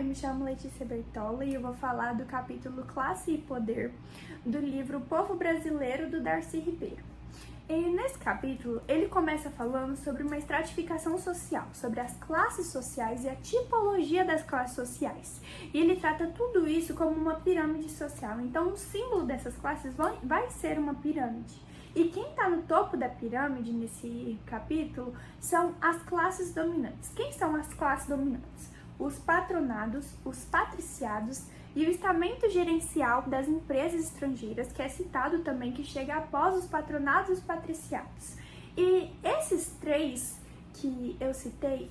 eu me chamo Letícia Bertola e eu vou falar do capítulo Classe e Poder do livro O Povo Brasileiro, do Darcy Ribeiro. E nesse capítulo, ele começa falando sobre uma estratificação social, sobre as classes sociais e a tipologia das classes sociais. E ele trata tudo isso como uma pirâmide social. Então, o símbolo dessas classes vai ser uma pirâmide. E quem está no topo da pirâmide nesse capítulo são as classes dominantes. Quem são as classes dominantes? Os patronados, os patriciados e o estamento gerencial das empresas estrangeiras, que é citado também, que chega após os patronados e os patriciados. E esses três que eu citei,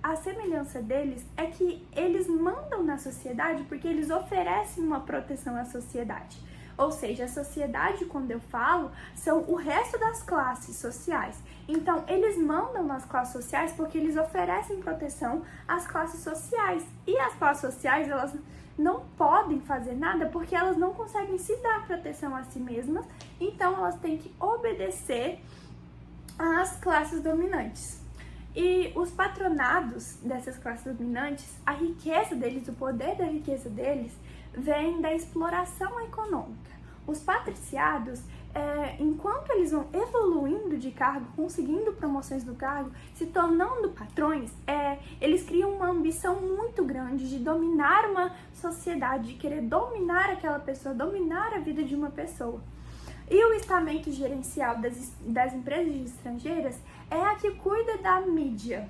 a semelhança deles é que eles mandam na sociedade porque eles oferecem uma proteção à sociedade. Ou seja, a sociedade, quando eu falo, são o resto das classes sociais. Então, eles mandam nas classes sociais porque eles oferecem proteção às classes sociais. E as classes sociais, elas não podem fazer nada porque elas não conseguem se dar proteção a si mesmas. Então, elas têm que obedecer às classes dominantes. E os patronados dessas classes dominantes, a riqueza deles, o poder da riqueza deles, vem da exploração econômica. Os patriciados, enquanto eles vão evoluindo de cargo, conseguindo promoções no cargo, se tornando patrões, eles criam uma ambição muito grande de dominar uma sociedade, de querer dominar aquela pessoa, dominar a vida de uma pessoa. E o estamento gerencial das empresas estrangeiras é a que cuida da mídia.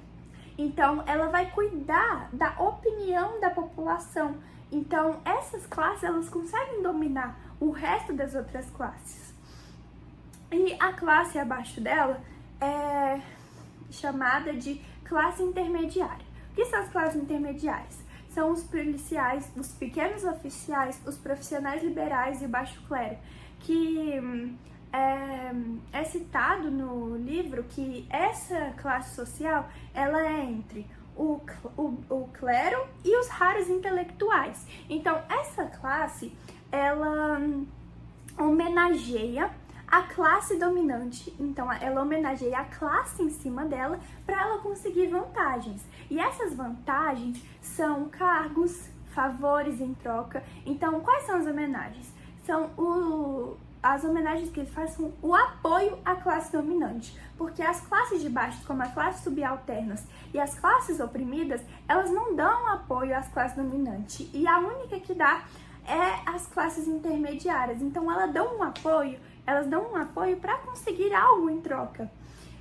Então, ela vai cuidar da opinião da população. Então, essas classes, elas conseguem dominar o resto das outras classes. E a classe abaixo dela é chamada de classe intermediária. O que são as classes intermediárias? São os policiais, os pequenos oficiais, os profissionais liberais e o baixo clero, que é citado no livro que essa classe social, ela é entre o clero e os raros intelectuais. Então, essa classe, ela homenageia a classe dominante, então ela homenageia a classe em cima dela para ela conseguir vantagens. E essas vantagens são cargos, favores em troca. Então, quais são as homenagens? As homenagens que eles fazem são o apoio à classe dominante, porque as classes de baixo, como as classes subalternas e as classes oprimidas, elas não dão apoio às classes dominantes, e a única que dá é as classes intermediárias. Então elas dão um apoio para conseguir algo em troca,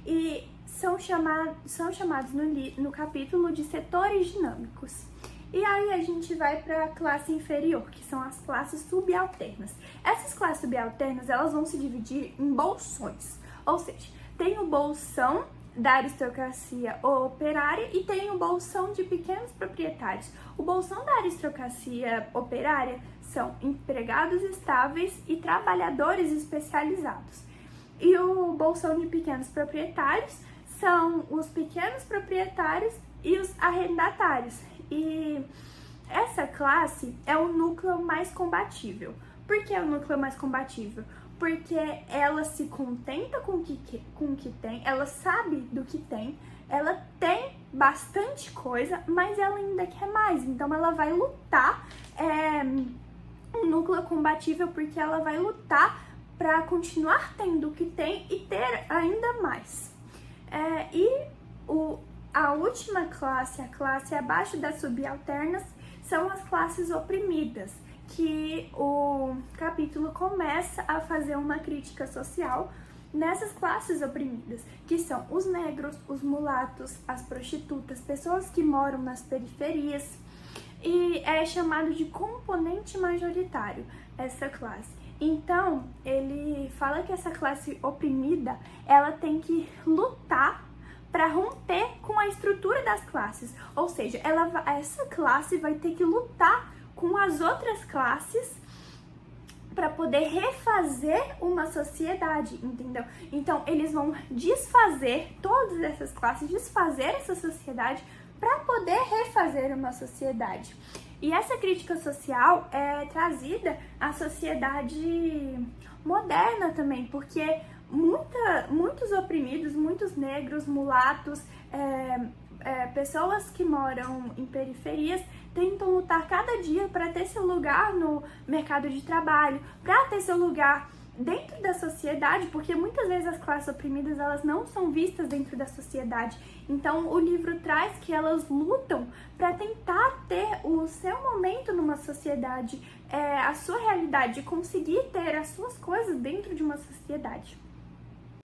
e são chamados no capítulo de setores dinâmicos. E aí a gente vai para a classe inferior, que são as classes subalternas. Essas classes subalternas, elas vão se dividir em bolsões. Ou seja, tem o bolsão da aristocracia operária e tem o bolsão de pequenos proprietários. O bolsão da aristocracia operária são empregados estáveis e trabalhadores especializados. E o bolsão de pequenos proprietários são os pequenos proprietários e os arrendatários. E essa classe é o núcleo mais combatível. Por que é o núcleo mais combatível? Porque ela se contenta com o que tem, ela sabe do que tem, ela tem bastante coisa, mas ela ainda quer mais. Então ela vai lutar, um núcleo combatível, porque ela vai lutar para continuar tendo o que tem e ter ainda mais. A última classe, a classe abaixo das subalternas, são as classes oprimidas, que o capítulo começa a fazer uma crítica social nessas classes oprimidas, que são os negros, os mulatos, as prostitutas, pessoas que moram nas periferias, e é chamado de componente majoritário essa classe. Então, ele fala que essa classe oprimida, ela tem que lutar para romper com a estrutura das classes, ou seja, essa classe vai ter que lutar com as outras classes para poder refazer uma sociedade, entendeu? Então, eles vão desfazer todas essas classes, desfazer essa sociedade para poder refazer uma sociedade. E essa crítica social é trazida à sociedade moderna também, porque muitos oprimidos, muitos negros, mulatos, pessoas que moram em periferias tentam lutar cada dia para ter seu lugar no mercado de trabalho, para ter seu lugar dentro da sociedade, porque muitas vezes as classes oprimidas elas não são vistas dentro da sociedade. Então o livro traz que elas lutam para tentar ter o seu momento numa sociedade, a sua realidade, conseguir ter as suas coisas dentro de uma sociedade.